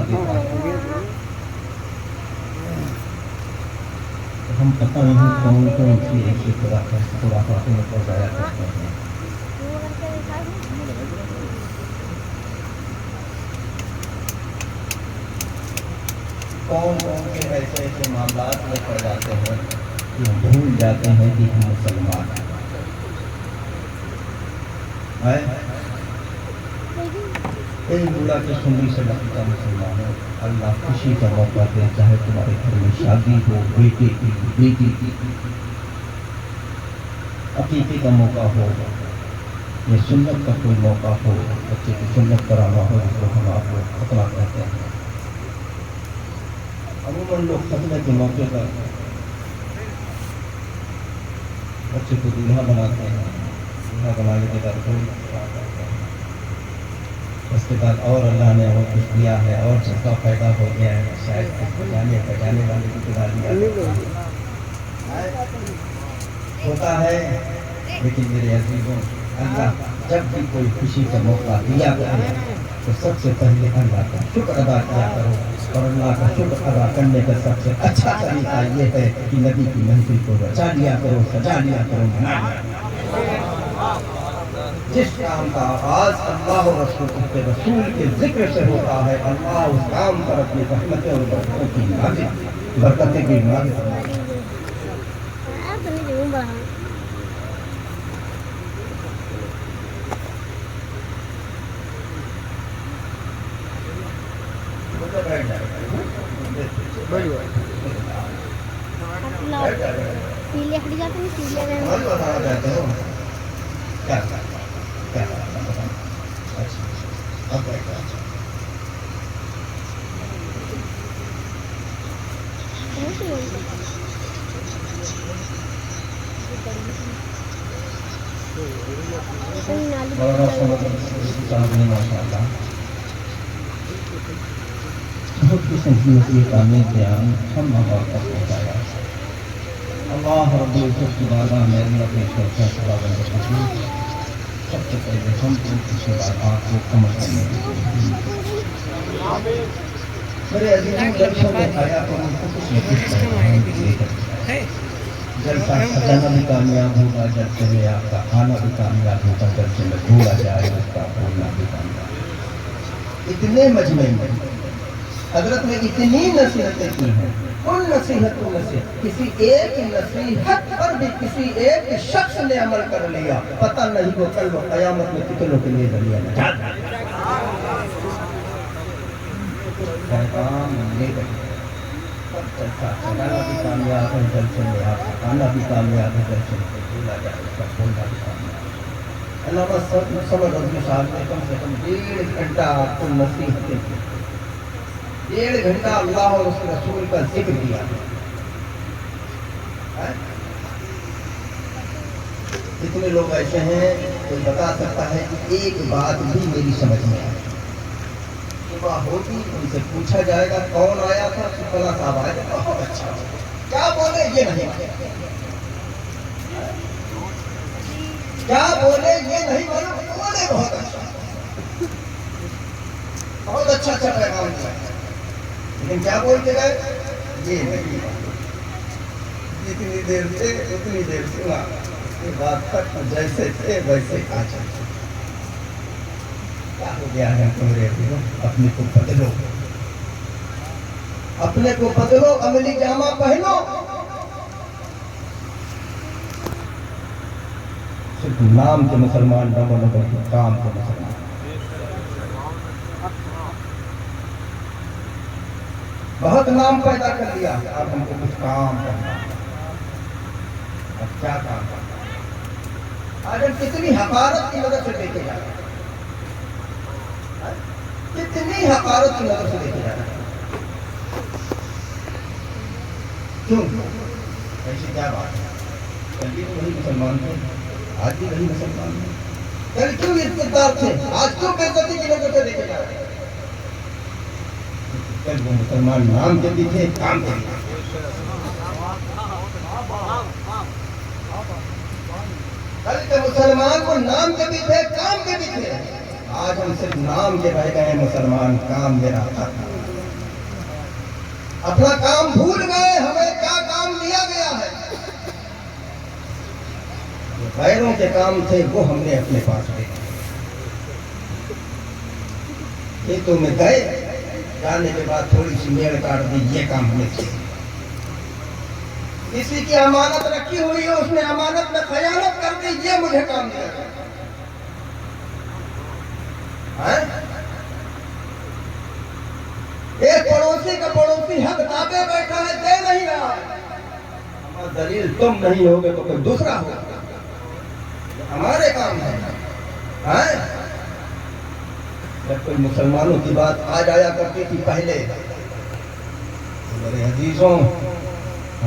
کے پاس ہو. ہم پتہ نہیں کون کون سی ایسی خرافاتوں میں پڑھایا کرتے ہیں. کون کون سے ایسے ایسے معاملات میں پڑ جاتے ہیں کہ ہم بھول جاتے ہیں کہ ہم مسلمان ہیں. ایک بوڑھا کے سنی سے لگتا مسلمان ہے. اللہ خوشی کا موقع دے, چاہے تمہارے گھر میں شادی ہو, بیٹے کی بیٹی کی عقیقے کا موقع ہو یا سنت کا کوئی موقع ہو, بچے کی سنت کرانا ہو, جس کو ہم آپ کو ختنہ کہتے ہیں. عموماً لوگ ختنے کے موقع پر بچے کو دولہا بناتے ہیں. دولہا بنانے کے بعد اس کے بعد اور اللہ نے وہ کچھ دیا ہے اور جذبہ پیدا ہو گیا ہے, شاید کچھ بجانے والے کی دلا دیا ہوتا ہے. لیکن میرے عزیزوں, اللہ جب بھی کوئی خوشی کا موقع دیا کرے تو سب سے پہلے اللہ کا شکر ادا کیا کرو. اور اللہ کا شکر ادا کرنے کا سب سے اچھا طریقہ یہ ہے کہ نبی کی محفل کو بچا لیا کرو, سجا لیا کرو, منا لیا کرو. جس کام کا آغاز اللہ و رسول کے ذکر سے ہوتا ہے, اللہ اس کام پر اپنی رحمتیں اور برکتیں کی نازل فرمائے. سیلے ہٹ جاتے ہیں, سیلے بتانا چاہتے ہو کیا بہت ہی سنجیدگی سے کامل بیان ہم آپ تک پہنچایا. اللہ رب العزت کی بارگاہ میں اللہ کے فیصلہ بن کر سب سے پہلے ہم کو اس کے بعد آپ کو عمل کرنے میرے عزیزوں. جلسوں میں آیا تو ہم کو کچھ نہ کچھ جلسہ سجانا بھی کامیاب ہوگا, جلسے میں آپ کا آنا بھی کامیاب ہوگا, جلسے میں بولا جائے اس کا بولنا بھی کامیاب. اتنے مجمع میں حضرت نے اتنی نصیحتیں کی ہیں. ان نصیحتوں میں سے کسی ایک نصیحت پر بھی کسی ایک شخص نے عمل کر لیا, پتہ نہیں وہ کل قیامت میں کتنوں کے لیے ذریعہ نجات ہے. چلانا بھی کامیاب ہے, جلسے میں آپ کا آنا بھی کامیاب ہے, جلسے میں بولا جائے اس کا بولنا بھی کامیاب ہے. علامہ سمد رضوی صاحب نے کم سے کم 1.5 گھنٹہ آپ کو نصیحتیں کی, 1.5 گھنٹہ اللہ اور اس کے رسول کا ذکر کیا. کتنے لوگ ایسے ہیں کوئی بتا سکتا ہے کہ ایک بات بھی میری سمجھ میں آئی, صبح ہوگی ان سے پوچھا جائے گا کون آیا تھا, فلاں صاحب آئے تھے, بہت اچھا, کیا بولے یہ نہیں, کیا بولے یہ نہیں معلوم, بولے بہت اچھا, بہت اچھا پیغام دیا, لیکن کیا بولتے گئے یہ نہیں. جتنی دیر سے اتنی دیر سنا, اس کے بعد تک جیسے تھے ویسے آ جائے. کیا ہو گیا ہے تمہارے دلوں, اپنے کو بدلو, اپنے کو بدلو, عملی جامہ پہنو. صرف نام کے مسلمان نہ بنو بلکہ کام کے مسلمان. بہت نام پیدا کر لیا, اب ہم کو کچھ کام کرنا. اب کیا کام کرنا؟ آج ہم کتنی حقارت کی نظر سے دیکھے جا رہے ہیں, کتنی حقارت کی نظر سے دیکھے جا رہے ہیں. کیوں؟ ایسی کیا بات ہے؟ کل بھی تو وہی مسلمان تھے, آج بھی وہی مسلمان ہیں. کل کیوں عزتدار تھے, آج کیوں بے عزتی کی نظر سے دیکھے جا رہے ہیں؟ کل وہ مسلمان نام کے بھی تھے, کام کے بھی تھے. کل کے مسلمان وہ نام کے بھی تھے, کام کے بھی تھے. آج ہم صرف نام کے رہ گئے ہیں مسلمان, کام میرا ختم. अपना काम भूल गए, हमें क्या काम दिया गया है। जो गैरों के काम थे वो हमने अपने पास रखे। खेतों में गए, जाने के बाद थोड़ी सी मेड़ काट दी, ये काम हमें किया। किसी की अमानत रखी हुई है, उसने अमानत में खयानत कर दी, ये मुझे काम दिया गया है। एक पड़ोसी का पड़ोसी हक दाबे बैठा है, दे नहीं रहा है। हमारा दलील तुम नहीं होगे तो कोई दूसरा होगा, हमारे काम है। जब कोई मुसलमानों की बात आ जाया करती थी पहले, तो मेरे अजीजों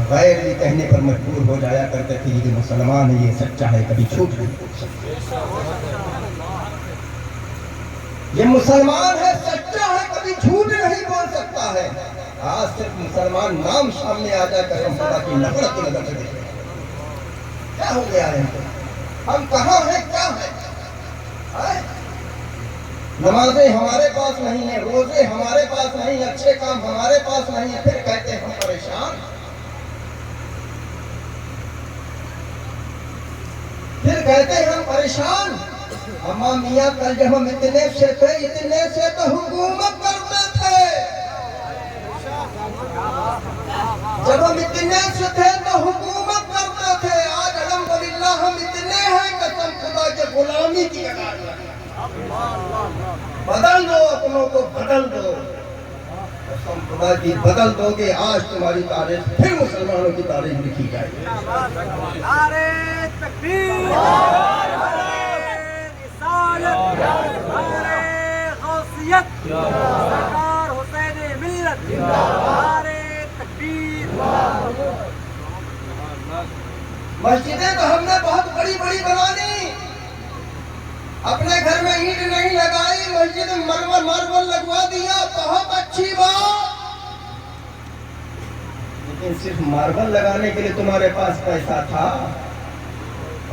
गैर भी कहने पर मजबूर हो जाया करते थे कि मुसलमान है, ये सच्चा है, कभी झूठ नहीं बोल सकता। ये मुसलमान है, सच्चा है, कभी झूठ नहीं बोल सकता है। आज सिर्फ मुसलमान नाम सामने आ जाए, कसम खुदा की नफरत की नजर से देखे। क्या हो गया है? हम कहाँ हैं, क्या है? नमाजें हमारे पास नहीं है, रोजे हमारे पास नहीं, अच्छे काम हमारे पास नहीं है, फिर कहते हैं हम परेशान। फिर कहते हैं हम परेशान। अम्मा मियाँ कल जब हम इतने से तो हुकूमत करते थे। जब हम इतने से थे तो हुकूमत करते थे। आज अल्हम्दुलिल्लाह हम इतने हैं, कसम खुदा के गुलामी की कगार में। बदल दो, अपनों को बदल दो, कसम खुदा की बदल दोगे। आज तुम्हारी तारीख फिर मुसलमानों की तारीख लिखी जाएगी। नारे तकबीर, नारे रिसालत, नारे गौसियत, सरकार हुसैन मिल्लत, नारे तकबीर। मस्जिदें तो हमने बहुत बड़ी बड़ी बना ली, अपने घर में ईंट नहीं लगाई, मस्जिद मार्बल लगवा दिया, बहुत अच्छी बात। लेकिन सिर्फ मार्बल लगाने के लिए तुम्हारे पास पैसा था,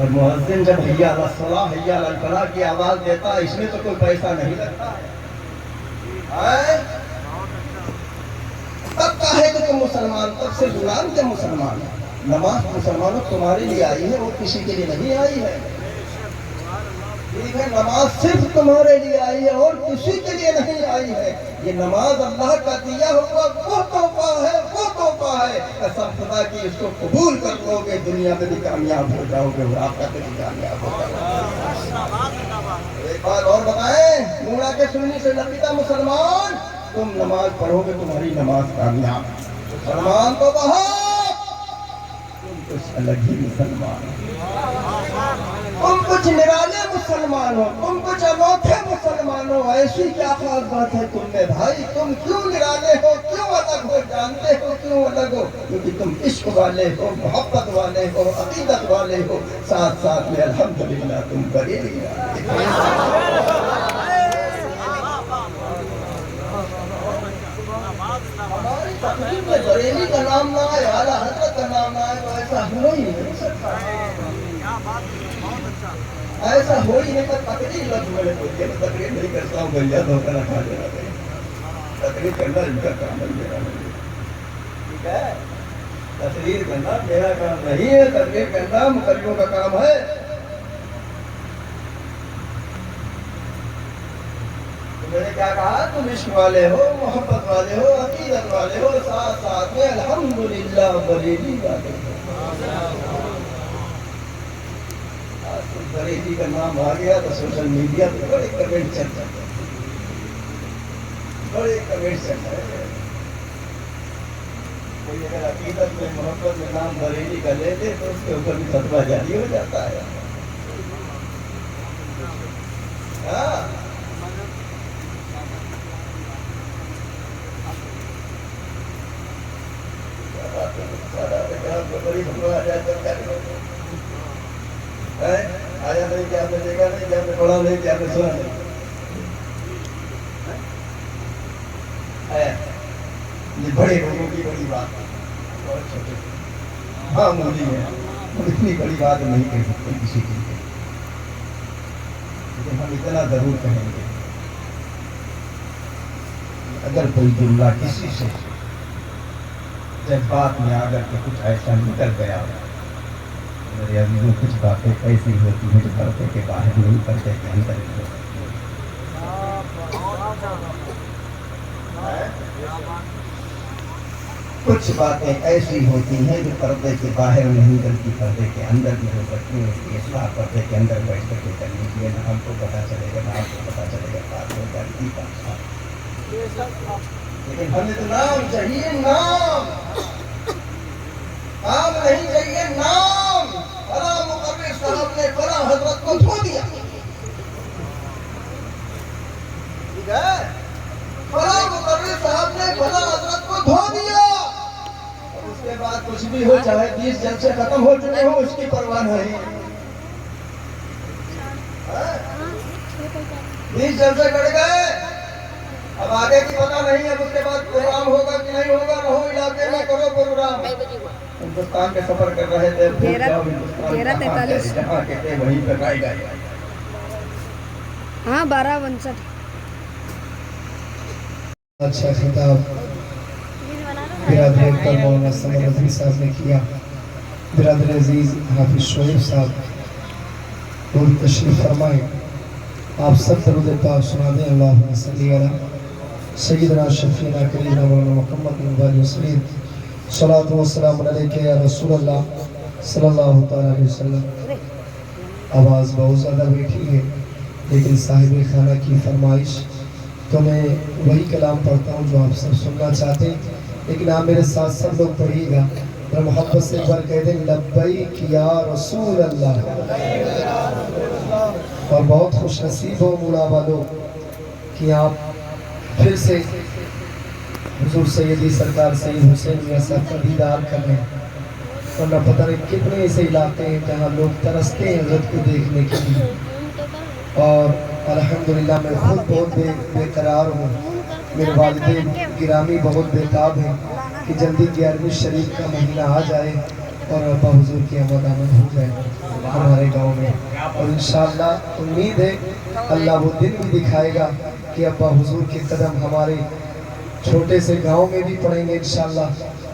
और मुअज्जिन जब हैया अला सलाह हैया अल फलाह की आवाज देता, इसमें तो कोई पैसा नहीं लगता है। तब कहे कि तुम मुसलमान, तब से गुलाम थे मुसलमान। नमाज मुसलमानों तुम्हारे लिए आई है, वो किसी के लिए नहीं आई है। ठीक है, नमाज सिर्फ तुम्हारे लिए आई है और किसी के लिए नहीं आई है। ये नमाज अल्लाह का दिया हुआ वो तोहफा है, वो तोहफा है। कसम खुदा की इसको कबूल कर लोगे, दुनिया में भी कामयाब हो जाओगे और आखिरत में भी कामयाब हो जाओगे। एक बात और बताएं, मुड़ा के सुनने से लगता मुसलमान, तुम नमाज पढ़ोगे, तुम्हारी नमाज कामयाब। मुसलमान तो बहुत, तुम कुछ अलग ही मुसलमान हो, तुम कुछ निराले मुसलमान हो, तुम कुछ अनोखे मुसलमान हो। ऐसी क्या खास बात है तुम में भाई? तुम क्यों निराले हो, क्यों अलग हो? जानते हो क्यों अलग हो? क्योंकि तुम इश्क वाले हो, मोहब्बत वाले हो, अकीदत वाले हो, साथ साथ में अल्हम्दुलिल्लाह तुम बरेली वाले। हमारी तकरीब में बरेली का नाम ना आए, आला हजरत का नाम ना आए, तो ऐसा हो ही नहीं सकता। ऐसा हो ही नहीं। तकरीर लग मेरे को, तकरीर नहीं करता हूँ भैया, धोखा ना खा लेना। तकरीर करना इनका काम है, मेरा नहीं। ठीक है, तकरीर करना मेरा काम नहीं है, तकरीर करना मुकर्रियों का काम है। तो मैंने क्या कहा, तुम इश्क वाले हो, मोहब्बत वाले हो, अकीदत वाले हो, साथ साथ में अल्हम्दुलिल्लाह बरेली वाले हो। बरेली का नाम आ गया तो सोशल मीडिया पे बड़े कमेंट चल रहे हैं, बड़े कमेंट चल रहे हैं। कोई अगर अकीदत में मोहब्बत में नाम बरेली का ले दे तो उसके ऊपर भी फतवा जारी हो जाता है। बड़ी फतवा आ जाए तो क्या करोगे? आया नहीं क्या आपने देखा नहीं, क्या आपने पढ़ा नहीं, क्या आपने सुना नहीं? ये बड़े लोगों की बड़ी बात है, बहुत छोटे मामूली है, हम इतनी बड़ी बात नहीं कह सकते किसी के लिए, लेकिन हम इतना जरूर कहेंगे, अगर कोई जुमला किसी से جب بات میں آ کر کے کچھ ایسا نکل گیا میرے عزیزوں کچھ باتیں ایسی ہوتی ہیں جو پردے کے باہر نہیں پردے کے اندر ہی ہوتی ہیں کچھ باتیں ایسی ہوتی ہیں جو پردے کے باہر نہیں بلکہ پردے کے اندر بھی ہو سکتی ہیں اس کی اصلاح پردے کے اندر بیٹھ کر کے کر لیجیے نہ ہم کو پتہ چلے گا نہ آپ کو پتہ چلے گا بات ہو جاتی ہے لیکن ہمیں تو نام چاہیے نام نہیں چاہیے نام فلاں مقرر صاحب نے فلاں حضرت کو دھو دیا ٹھیک ہے فلاں مقرر صاحب نے فلاں حضرت کو دھو دیا اور اس کے بعد کچھ بھی ہو چاہے 20 جلسے ختم ہو چکے ہوں اس کی پرواہ نہیں 20 جلسے کٹ گئے اب آگے کی پتہ نہیں اب اس کے بعد پروگرام ہوگا کہ نہیں ہوگا رہو علاقے میں کرو پروگرام ہندوستان کے سفر کر رہے تھے جہاں کے تھے وہیں پہ رائے گئے ہاں 12:59 اچھا خطاب برادر اکبر مولانا سمر رضوی صاحب نے کیا برادر عزیز حافظ شعیب صاحب اور تشریف فرمائیں آپ سب درود پاک سنا دیں اللہم صلی علی سیدنا شفیعنا کریمنا مولانا محمد علیہ وسلم صلاۃ و سلام علیکہ یا رسول اللہ صلی اللہ تعالی علیہ وسلم آواز بہت زیادہ بیٹھی ہے لیکن صاحب خانہ کی فرمائش تو میں وہی کلام پڑھتا ہوں جو آپ سب سننا چاہتے ہیں لیکن آپ میرے ساتھ سب لوگ پڑھیے گا اور محبت سے ایک بار کہہ دیں لبیک یا رسول اللہ اور بہت خوش نصیب ہو مولا والو کہ آپ پھر سے حضور سیدی سرکار سید حسین میاں صاحب کا دیدار کر رہے ہیں ورنہ پتہ نہیں کتنے ایسے علاقے ہیں جہاں لوگ ترستے ہیں حضرت کو دیکھنے کے لیے اور الحمدللہ میں خود بہت بے قرار ہوں میرے والدین گرامی بہت بےتاب ہیں کہ جلدی 11ویں شریف کا مہینہ آ جائے اور ابا حضور کی آمد ہو جائے ہمارے گاؤں میں اور انشاءاللہ امید ہے اللہ وہ دن بھی دکھائے گا کہ ابا حضور کے قدم ہمارے چھوٹے سے گاؤں میں بھی پڑیں گے انشاءاللہ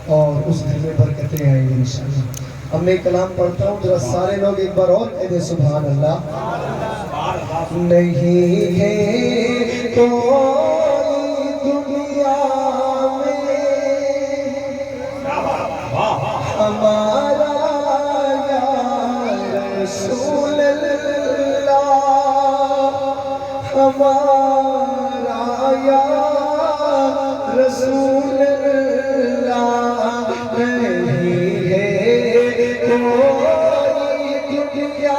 اور اس گھر میں برکتیں آئیں گے انشاءاللہ اب میں کلام پڑھتا ہوں ذرا سارے لوگ ایک بار اور کہہ دیں سبحان اللہ نہیں ہے کوئی دنیا میں ہمارا یا رسول اللہ ہمارا یا رسول اللہ نہیں ہے کوئی دنیا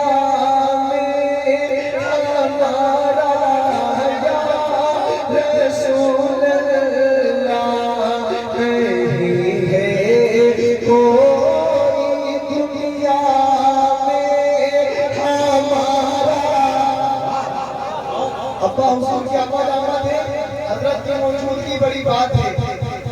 ابا حضور کی آمد ہے حضرت کی موجودگی بڑی بات ہے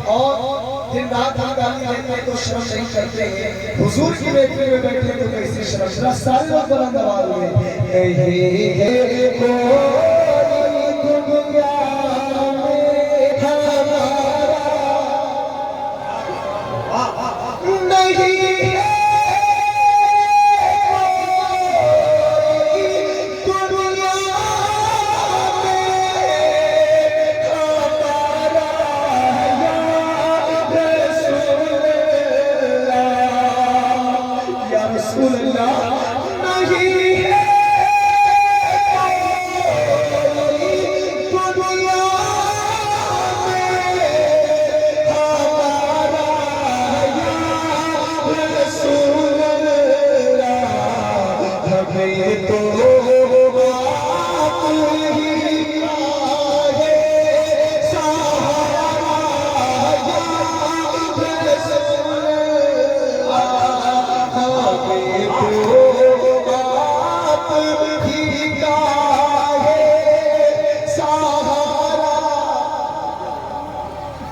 اور دن رات ہم گالی دیتے ہیں تو شرم نہیں کرتے ہیں حضور کی بیٹھے میں بیٹھے تو کیسے شرم سارے لوگ بلند آواز ہوئے نہیں ہے کوئی دنیا میں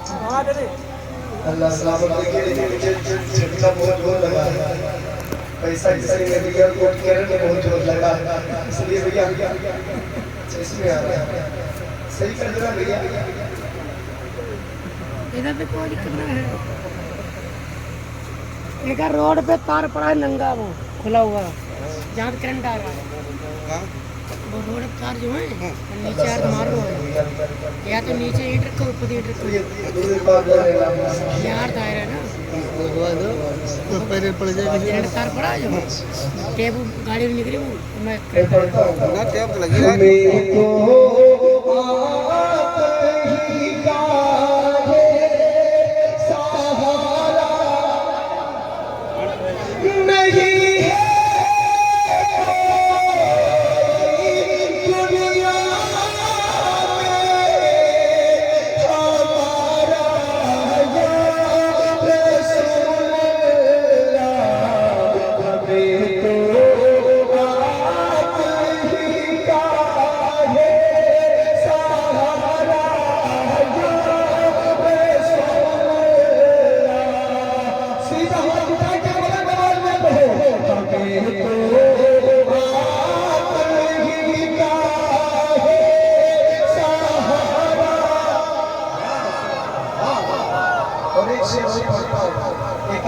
ہمارا نہیں ہے اللہ سلامت رکھے لیکن جھٹکا بہت زور لگا ہے پیسہ کسی نے دیا کوٹ کرنے میں بہت زور لگا اس لیے بھیا اس میں آ رہا ہے صحیح کر دینا بھیا ادھر پہ کوئی کرنا ہے इनका रोड पे तार पड़ा है नंगा, वो खुला हुआ जहाँ पे करंट आ रहा है, वो रोड पे तार जो है नीचे हाथ मार रहा है, या तो नीचे ईंट रखो ऊपर ईंट रखो, यार दायरा है ना पैर पड़ जाएगा, करंट तार पड़ा है जो टेप गाड़ी में निकली वो मैं टेप तो लगी रहा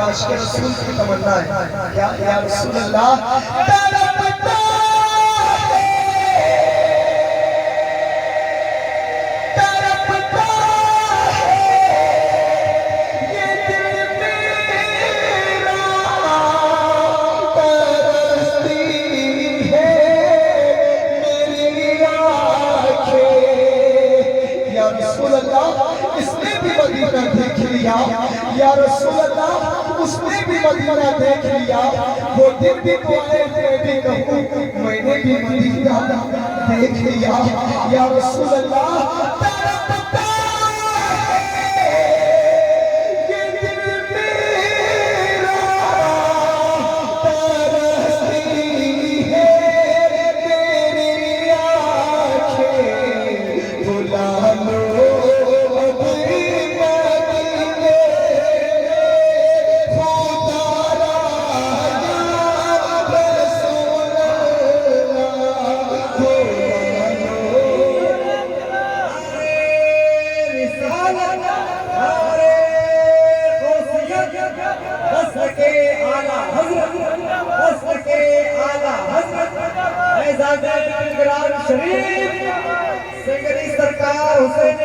काश के रसूल की तमन्ना है क्या या रसूल अल्लाह तड़पता है ये दिल मेरा तरसती है मेरी आँखें या रसूल अल्लाह इसने भी मदीना देख लिया या रसूल अल्लाह उसने भी मदीना देख लिया वो दिन भी तो आए मैं भी कहूँ मैंने भी मदीना देख लिया या रसूल अल्लाह तड़पता है ये दिल मेरा तरसती है मेरी आँखें बुला लो संगरी सरकार हुसैन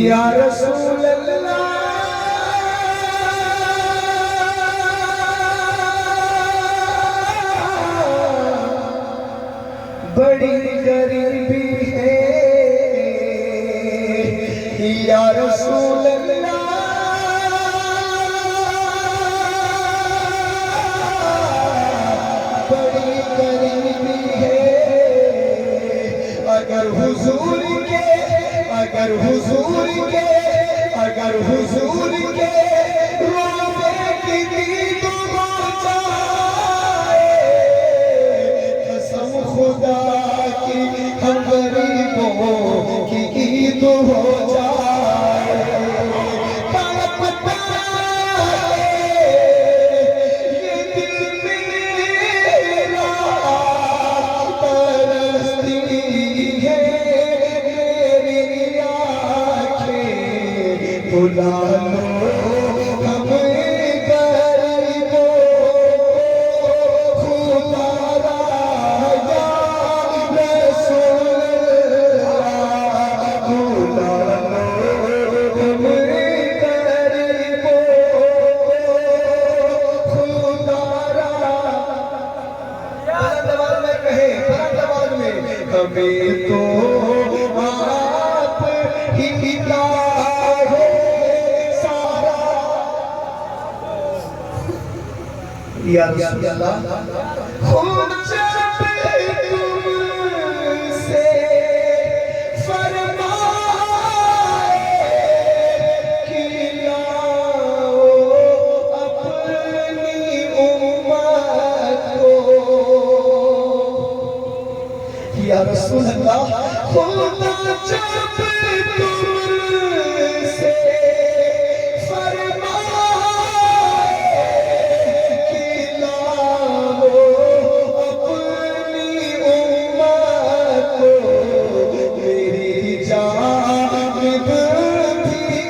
या रसूल अल्लाह बड़ी गरीबी है या रसूल अल्लाह बड़ी गरीबी है अगर हुजूर के रोज़े की दीद हो जाए कसम खुदा की हम गरीबों की ईद हो जाए तड़पता है ये दिल मेरा तरसती है मेरी आँखें बुला लो हमें गरीबों खुदा राया रसूल अल्लाह बुला लो हमें गरीबों खुदा राया बुलंद आवाज में कहे बुलंद आवाज में हमें तो आप ही का है सारा या रसूल अल्लाह खुद जब तुमसे फरमाए कि लाओ अपनी उम्मत को या रसूल अल्लाह खुदा जब तुमसे फरमाए कि लाओ अपनी उम्मत को मेरी जानिब भी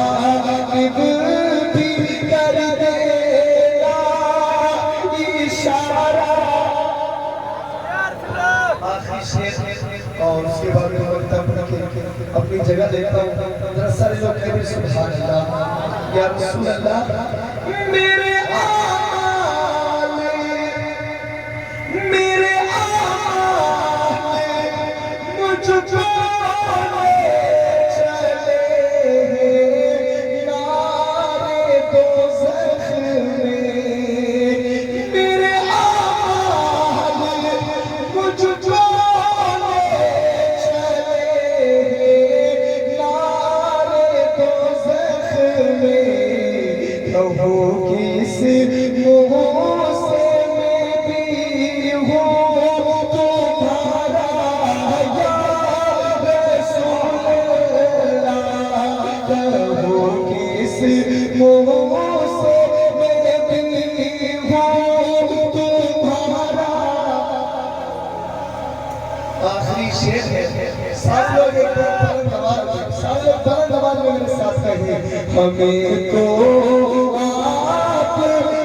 गालिब भी कर देगा इशारा। आखिरी शेर और उसके बाद में अपनी जगह लेता हूँ। जरा सारे लोग कहें सुभान अल्लाह या रसूल अल्लाह। मेरे मुझको चले नारे दोज़ख में। मेरे मुझको चले नारे दोज़ख में। कहो किस मुँह से मैं भी हूँ तुम्हारा या रसूल अल्लाह। कहो किस मुँह से मैं भी हूँ तुम्हारा। आखिरी शेर है। सब लोग एक बार बुलंद आवाज में मेरे साथ कहिए। हमें तो आप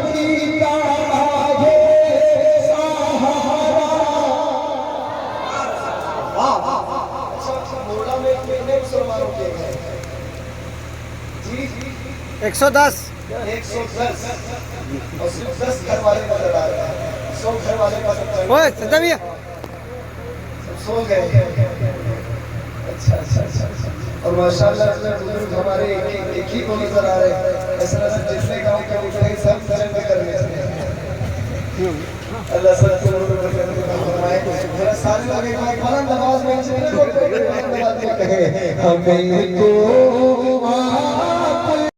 ही का है सहारा। मोड़ा में कितने मुसलमानों के हैं? जी 110 110 और सिर्फ 10 घर वाले नजर आ रहे हैं। 100 घर वाले का सब ओए सदा भैया सो गए। अच्छा अच्छा अच्छा अच्छा। और माशाअल्लाह बुजुर्ग हमारे एक ही को नजर आ रहे हैं। ऐसा लगता जितने गांव के उठे हैं सब जन्म करने चाहिए। अल्लाह सबको फरमाए। जरा सारे लोग एक बार बुलंद आवाज में जितने लोग बुलंद आवाज में कहें। हमें को